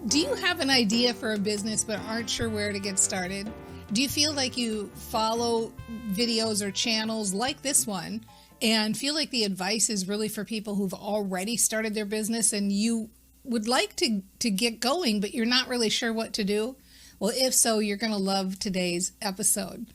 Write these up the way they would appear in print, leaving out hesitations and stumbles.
Do you have an idea for a business but aren't sure where to get started? Do you feel like you follow videos or channels like this one and feel like the advice is really for people who've already started their business and you would like to get going, but you're not really sure what to do? Well, if so, you're going to love today's episode.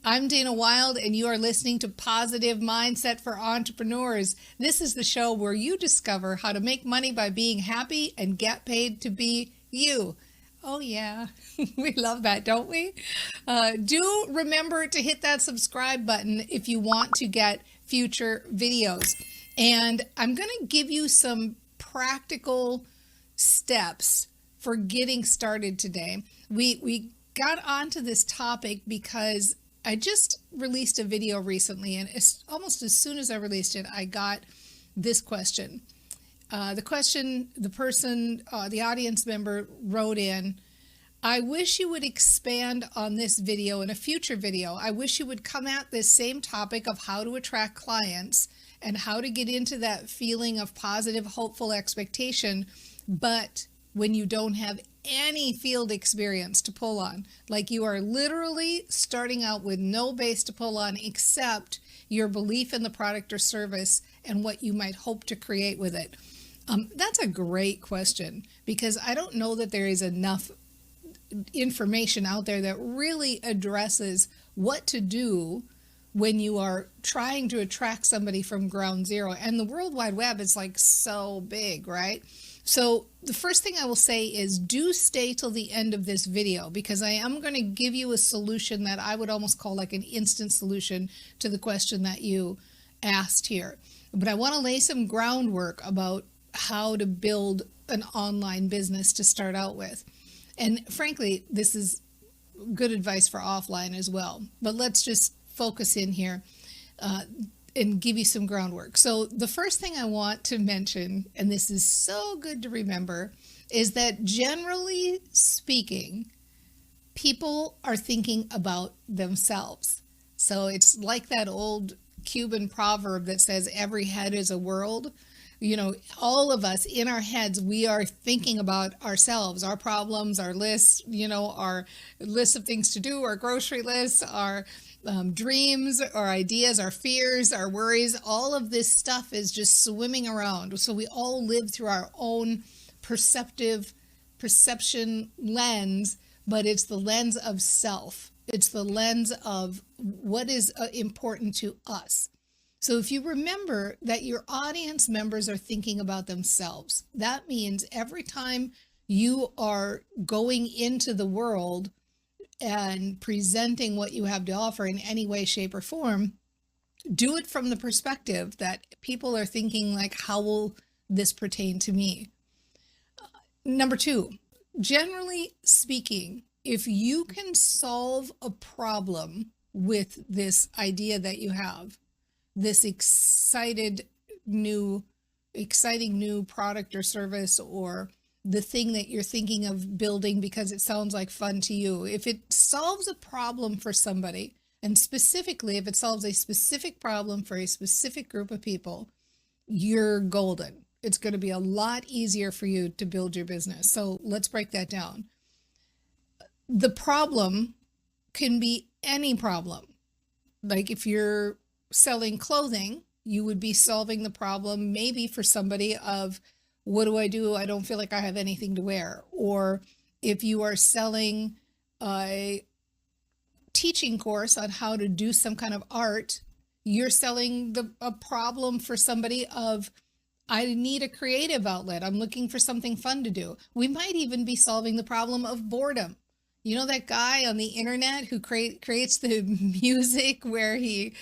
I'm Dana Wilde, and you are listening to Positive Mindset for Entrepreneurs. This is the show where you discover how to make money by being happy and get paid to be you. Oh, yeah. We love that, don't we? Do remember to hit that subscribe button if you want to get future videos. And I'm going to give you some practical steps for getting started today. We got onto this topic because I just released a video recently, and almost as soon as I released it, I got this question. The audience member wrote in, I wish you would expand on this video in a future video. I wish you would come at this same topic of how to attract clients and how to get into that feeling of positive, hopeful expectation, but when you don't have any field experience to pull on, like you are literally starting out with no base to pull on except your belief in the product or service and what you might hope to create with it. That's a great question, because I don't know that there is enough information out there that really addresses what to do when you are trying to attract somebody from ground zero. And the World Wide Web is like so big, right? So the first thing I will say is do stay till the end of this video, because I am going to give you a solution that I would almost call like an instant solution to the question that you asked here. But I want to lay some groundwork about how to build an online business to start out with. And frankly, this is good advice for offline as well. But let's just focus in here and give you some groundwork. So the first thing I want to mention, and this is so good to remember, is that generally speaking, people are thinking about themselves. So it's like that old Cuban proverb that says every head is a world. You know, all of us in our heads, we are thinking about ourselves, our problems, our lists, our lists of things to do, our grocery lists, our dreams, our ideas, our fears, our worries. All of this stuff is just swimming around. So we all live through our own perception lens, but it's the lens of self. It's the lens of what is important to us. So if you remember that your audience members are thinking about themselves, that means every time you are going into the world and presenting what you have to offer in any way, shape, or form, do it from the perspective that people are thinking like, how will this pertain to me? Number two, generally speaking, if you can solve a problem with this idea that you have, this exciting new product or service, or the thing that you're thinking of building because it sounds like fun to you, if it solves a problem for somebody, and specifically if it solves a specific problem for a specific group of people, you're golden. It's going to be a lot easier for you to build your business. So let's break that down. The problem can be any problem. Like if you're selling clothing, you would be solving the problem maybe for somebody of, what do? I don't feel like I have anything to wear. Or if you are selling a teaching course on how to do some kind of art, you're selling a problem for somebody of, I need a creative outlet. I'm looking for something fun to do. We might even be solving the problem of boredom. You know that guy on the internet who creates the music where he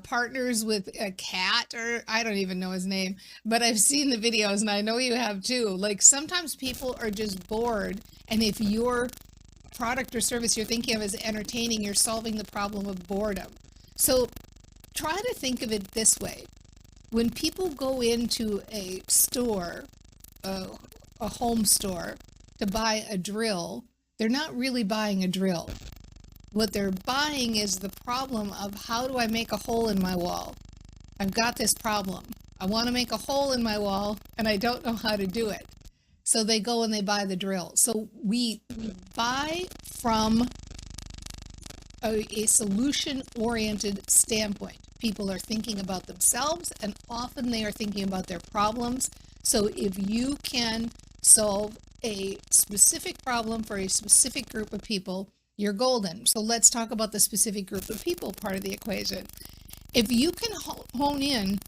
partners with a cat, or I don't even know his name, but I've seen the videos and I know you have too. Like sometimes people are just bored, and if your product or service you're thinking of is entertaining, you're solving the problem of boredom. So try to think of it this way. When people go into a store, a home store, to buy a drill, they're not really buying a drill. What they're buying is the problem of, how do I make a hole in my wall? I've got this problem. I want to make a hole in my wall and I don't know how to do it. So they go and they buy the drill. So we buy from a solution-oriented standpoint. People are thinking about themselves, and often they are thinking about their problems. So if you can solve a specific problem for a specific group of people, you're golden. So let's talk about the specific group of people part of the equation. If you can hone in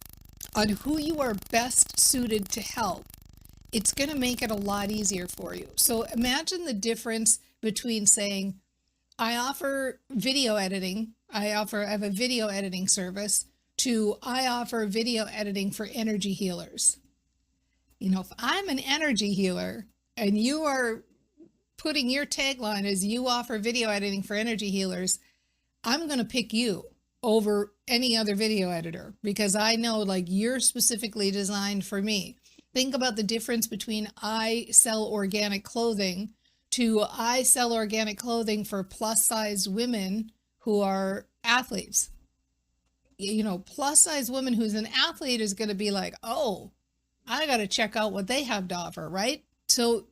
on who you are best suited to help, it's going to make it a lot easier for you. So imagine the difference between saying, I offer video editing. I have a video editing service, to I offer video editing for energy healers. You know, if I'm an energy healer and you are putting your tagline as you offer video editing for energy healers, I'm going to pick you over any other video editor because I know like you're specifically designed for me. Think about the difference between I sell organic clothing to I sell organic clothing for plus size women who are athletes. You know, plus size women who's an athlete is going to be like, oh, I got to check out what they have to offer, right? So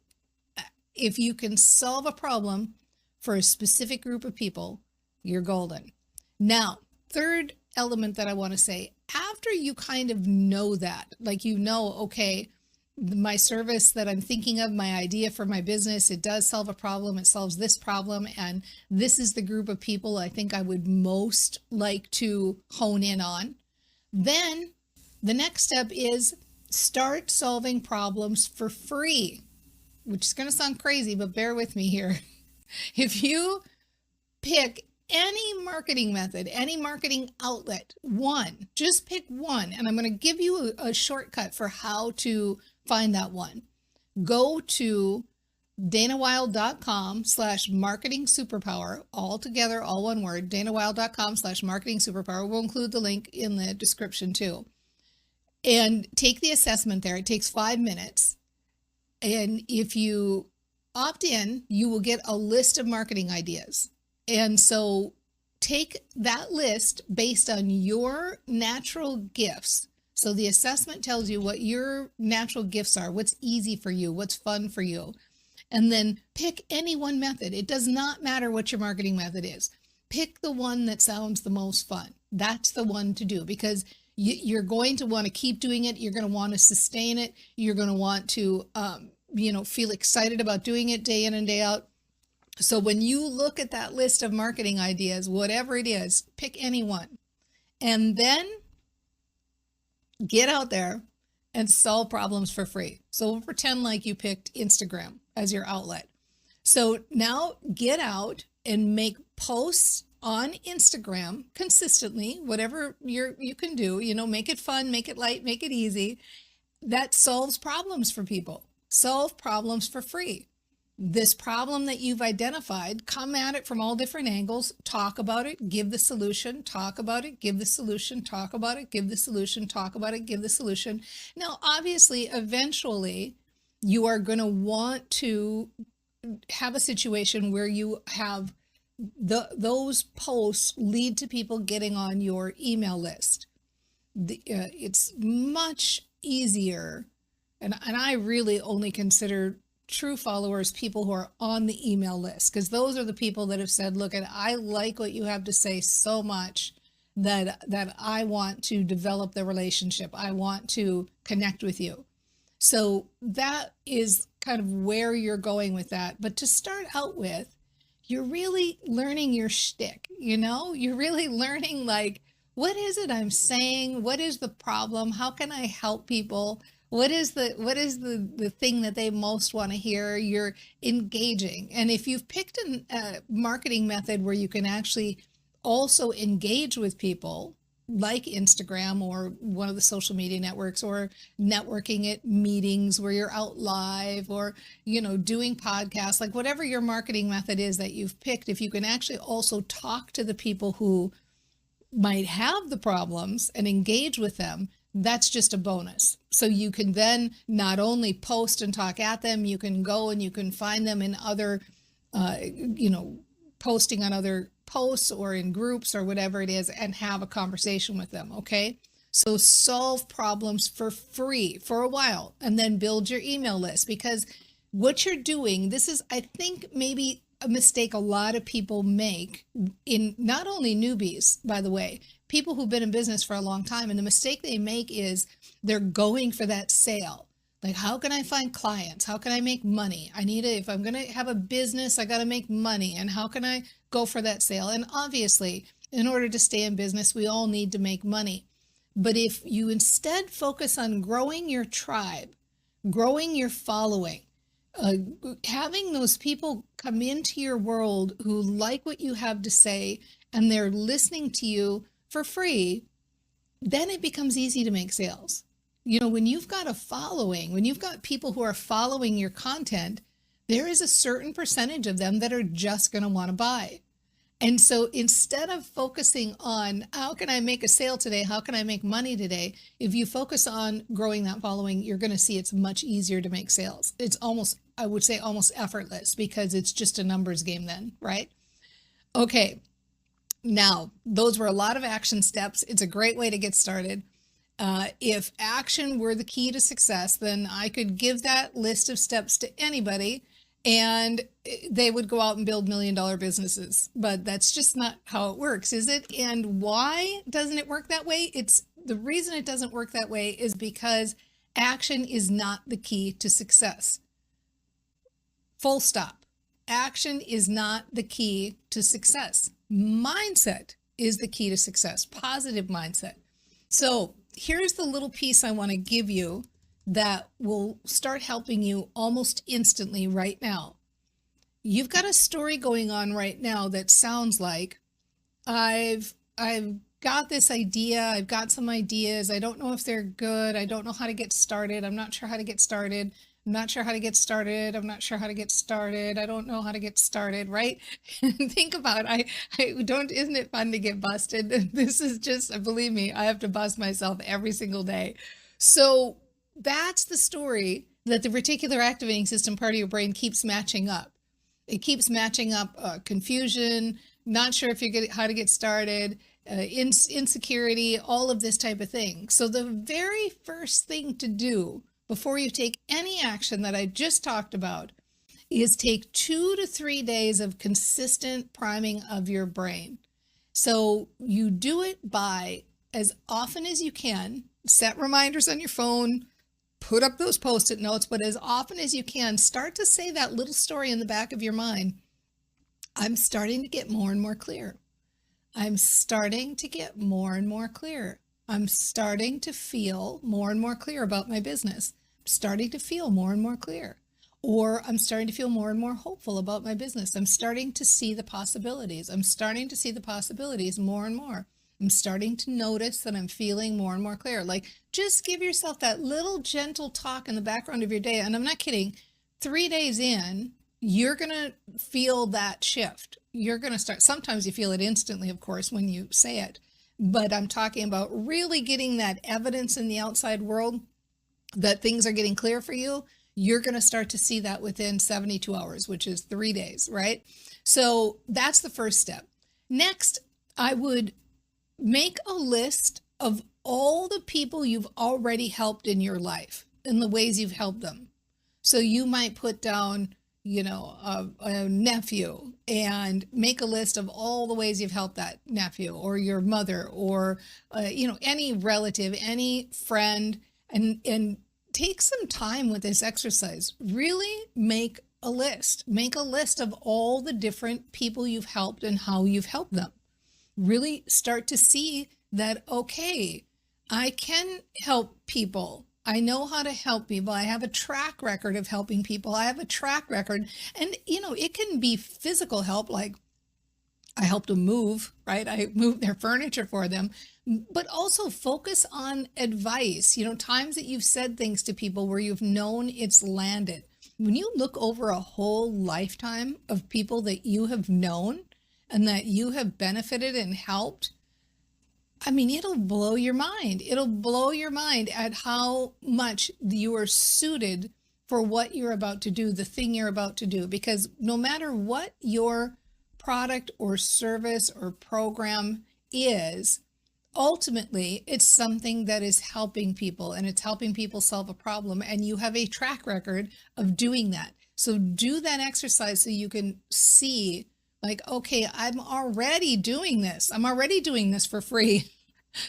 if you can solve a problem for a specific group of people, you're golden. Now, third element that I want to say, after you kind of know that, like, you know, okay, my service that I'm thinking of, my idea for my business, it does solve a problem. It solves this problem. And this is the group of people I think I would most like to hone in on. Then the next step is start solving problems for free, which is going to sound crazy, but bear with me here. If you pick any marketing method, any marketing outlet, one, just pick one, and I'm going to give you a shortcut for how to find that one. Go to danawilde.com/marketing superpower, all together, all one word, danawilde.com/marketing superpower. We'll include the link in the description too. And take the assessment there. It takes 5 minutes. And if you opt in, you will get a list of marketing ideas. And so take that list based on your natural gifts. So the assessment tells you what your natural gifts are, what's easy for you, what's fun for you. And then pick any one method. It does not matter what your marketing method is. Pick the one that sounds the most fun. That's the one to do because you're going to want to keep doing it. You're going to want to sustain it. You're going to want to, feel excited about doing it day in and day out. So when you look at that list of marketing ideas, whatever it is, pick any one. And then get out there and solve problems for free. So we'll pretend like you picked Instagram as your outlet. So now get out and make posts on Instagram consistently, whatever you can do, make it fun, make it light, make it easy. That solves problems for people. Solve problems for free. This problem that you've identified, come at it from all different angles, talk about it, give the solution, talk about it, give the solution, talk about it, give the solution, talk about it, give the solution. Now, obviously, eventually, you are going to want to have a situation where you have those posts lead to people getting on your email list. It's much easier, and I really only consider true followers people who are on the email list, because those are the people that have said, look, and I like what you have to say so much that I want to develop the relationship. I want to connect with you. So that is kind of where you're going with that. But to start out with, you're really learning your shtick, you're really learning, like, what is it I'm saying? What is the problem? How can I help people? What is the thing that they most want to hear? You're engaging. And if you've picked a marketing method where you can actually also engage with people, like Instagram or one of the social media networks, or networking at meetings where you're out live, or, doing podcasts, like whatever your marketing method is that you've picked, if you can actually also talk to the people who might have the problems and engage with them, that's just a bonus. So you can then not only post and talk at them, you can go and you can find them in other, posting on other posts or in groups or whatever it is, and have a conversation with them. Okay. So solve problems for free for a while and then build your email list, because what you're doing, this is, I think, maybe a mistake a lot of people make, in not only newbies, by the way, people who've been in business for a long time. And the mistake they make is they're going for that sale. Like, how can I find clients? How can I make money? If I'm going to have a business, I got to make money. And how can I go for that sale? And obviously, in order to stay in business, we all need to make money. But if you instead focus on growing your tribe, growing your following, having those people come into your world who like what you have to say and they're listening to you for free, then it becomes easy to make sales. When you've got a following, when you've got people who are following your content, there is a certain percentage of them that are just going to want to buy. And so instead of focusing on how can I make a sale today, how can I make money today, if you focus on growing that following, you're going to see it's much easier to make sales. It's almost, I would say, almost effortless, because it's just a numbers game then, right? Okay. Now, those were a lot of action steps. It's a great way to get started. If action were the key to success, then I could give that list of steps to anybody and they would go out and build $1 million businesses. But that's just not how it works, is it? And why doesn't it work that way? The reason it doesn't work that way is because action is not the key to success. Full stop. Action is not the key to success. Mindset is the key to success. Positive mindset. So here's the little piece I want to give you that will start helping you almost instantly right now. You've got a story going on right now that sounds like, I've got this idea, I've got some ideas, I don't know if they're good, I don't know how to get started, I'm not sure how to get started, I'm not sure how to get started, I'm not sure how to get started, I don't know how to get started, right? Think about, isn't it fun to get busted? This is just, believe me, I have to bust myself every single day. So that's the story that the reticular activating system part of your brain keeps matching up. It keeps matching up confusion, not sure if you get how to get started, insecurity, all of this type of thing. So the very first thing to do before you take any action that I just talked about is take 2 to 3 days of consistent priming of your brain. So you do it by, as often as you can, set reminders on your phone, put up those Post-it notes, but as often as you can, start to say that little story in the back of your mind. I'm starting to get more and more clear. I'm starting to get more and more clear. I'm starting to feel more and more clear about my business. I'm starting to feel more and more clear. Or I'm starting to feel more and more hopeful about my business. I'm starting to see the possibilities. I'm starting to see the possibilities more and more. I'm starting to notice that I'm feeling more and more clear. Like, just give yourself that little gentle talk in the background of your day. And I'm not kidding. 3 days in, you're going to feel that shift. You're going to start. Sometimes you feel it instantly, of course, when you say it. But I'm talking about really getting that evidence in the outside world that things are getting clear for you. You're going to start to see that within 72 hours, which is 3 days, right? So that's the first step. Next, I would make a list of all the people you've already helped in your life and the ways you've helped them. So you might put down, a nephew and make a list of all the ways you've helped that nephew or your mother or, any relative, any friend, and take some time with this exercise. Really make a list. Make a list of all the different people you've helped and how you've helped them. Really start to see that, okay, I can help people. I know how to help people. I have a track record of helping people. I have a track record. And, it can be physical help, like I helped them move, right? I moved their furniture for them, but also focus on advice, times that you've said things to people where you've known it's landed. When you look over a whole lifetime of people that you have known and that you have benefited and helped, it'll blow your mind. It'll blow your mind at how much you are suited for what you're about to do, the thing you're about to do. Because no matter what your product or service or program is, ultimately it's something that is helping people, and it's helping people solve a problem, and you have a track record of doing that. So do that exercise so you can see, like, okay, I'm already doing this. I'm already doing this for free.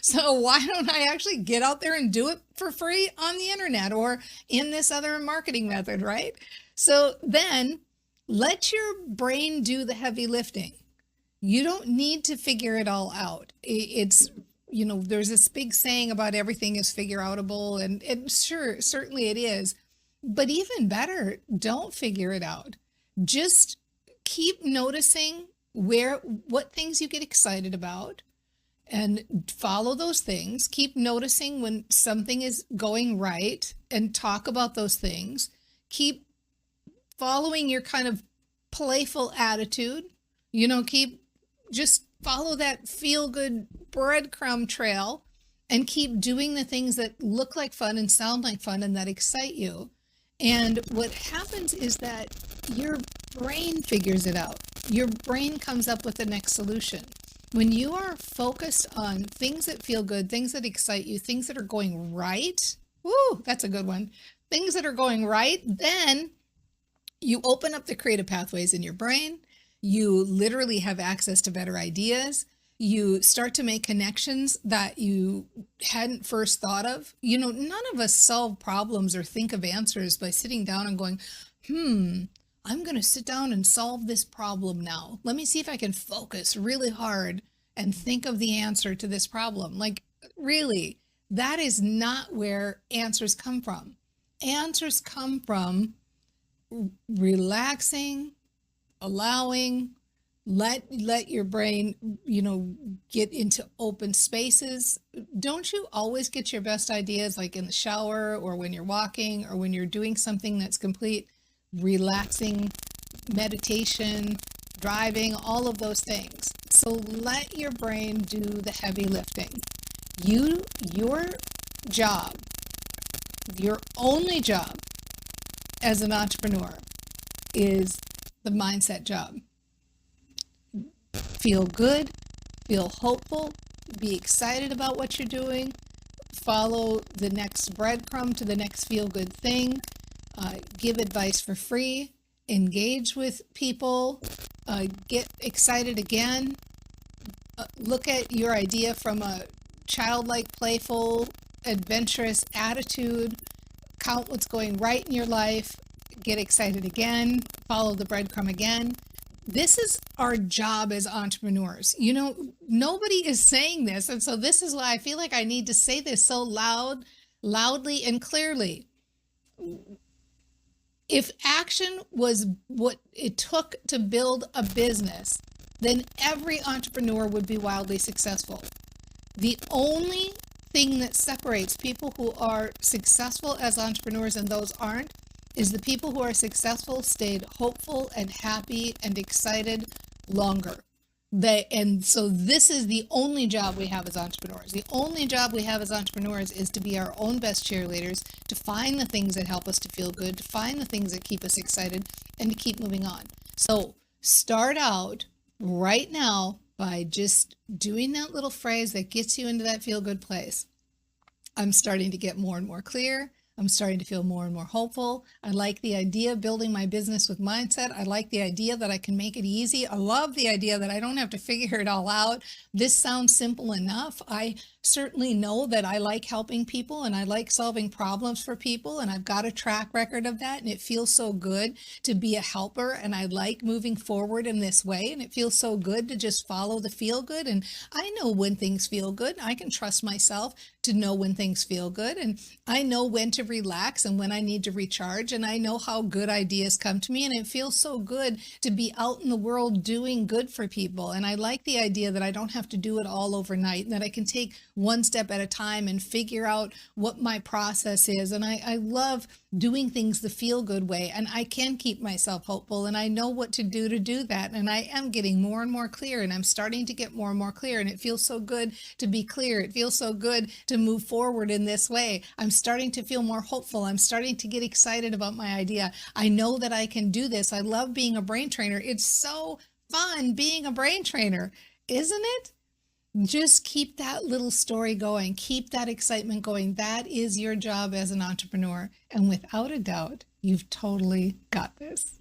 So why don't I actually get out there and do it for free on the internet or in this other marketing method, right? So then let your brain do the heavy lifting. You don't need to figure it all out. It's, there's this big saying about everything is figure outable, and sure, certainly it is. But even better, don't figure it out. Just keep noticing what things you get excited about and follow those things. Keep noticing when something is going right and talk about those things. Keep following your kind of playful attitude. Keep just follow that feel good breadcrumb trail and keep doing the things that look like fun and sound like fun and that excite you. And what happens is that your brain figures it out. Your brain comes up with the next solution. When you are focused on things that feel good, things that excite you, things that are going right, woo, that's a good one. Things that are going right, then you open up the creative pathways in your brain. You literally have access to better ideas. You start to make connections that you hadn't first thought of. None of us solve problems or think of answers by sitting down and going, I'm going to sit down and solve this problem now. Let me see if I can focus really hard and think of the answer to this problem. Like, really, that is not where answers come from. Answers come from relaxing, allowing, let your brain, get into open spaces. Don't you always get your best ideas like in the shower or when you're walking or when you're doing something that's complete relaxing, meditation, driving, all of those things? So let your brain do the heavy lifting. Your job, your only job as an entrepreneur is the mindset job. Feel good, feel hopeful, be excited about what you're doing, follow the next breadcrumb to the next feel-good thing, give advice for free, engage with people, get excited again, look at your idea from a childlike, playful, adventurous attitude, count what's going right in your life, get excited again, follow the breadcrumb again. This is our job as entrepreneurs. Nobody is saying this. And so this is why I feel like I need to say this so loudly and clearly. If action was what it took to build a business, then every entrepreneur would be wildly successful. The only thing that separates people who are successful as entrepreneurs and those aren't is the people who are successful stayed hopeful and happy and excited longer. And so this is the only job we have as entrepreneurs. The only job we have as entrepreneurs is to be our own best cheerleaders, to find the things that help us to feel good, to find the things that keep us excited, and to keep moving on. So start out right now by just doing that little phrase that gets you into that feel good place. I'm starting to get more and more clear. I'm starting to feel more and more hopeful. I like the idea of building my business with mindset. I like the idea that I can make it easy. I love the idea that I don't have to figure it all out. This sounds simple enough. I certainly know that I like helping people and I like solving problems for people, and I've got a track record of that, and it feels so good to be a helper, and I like moving forward in this way, and it feels so good to just follow the feel good. And I know when things feel good. I can trust myself to know when things feel good, and I know when to relax and when I need to recharge, and I know how good ideas come to me, and it feels so good to be out in the world doing good for people. And I like the idea that I don't have to do it all overnight, and that I can take one step at a time and figure out what my process is. And I love doing things the feel good way, and I can keep myself hopeful, and I know what to do that. And I am getting more and more clear, and I'm starting to get more and more clear, and it feels so good to be clear. It feels so good to move forward in this way. I'm starting to feel more hopeful. I'm starting to get excited about my idea. I know that I can do this. I love being a brain trainer. It's so fun being a brain trainer, isn't it? Just keep that little story going. Keep that excitement going. That is your job as an entrepreneur. And without a doubt, you've totally got this.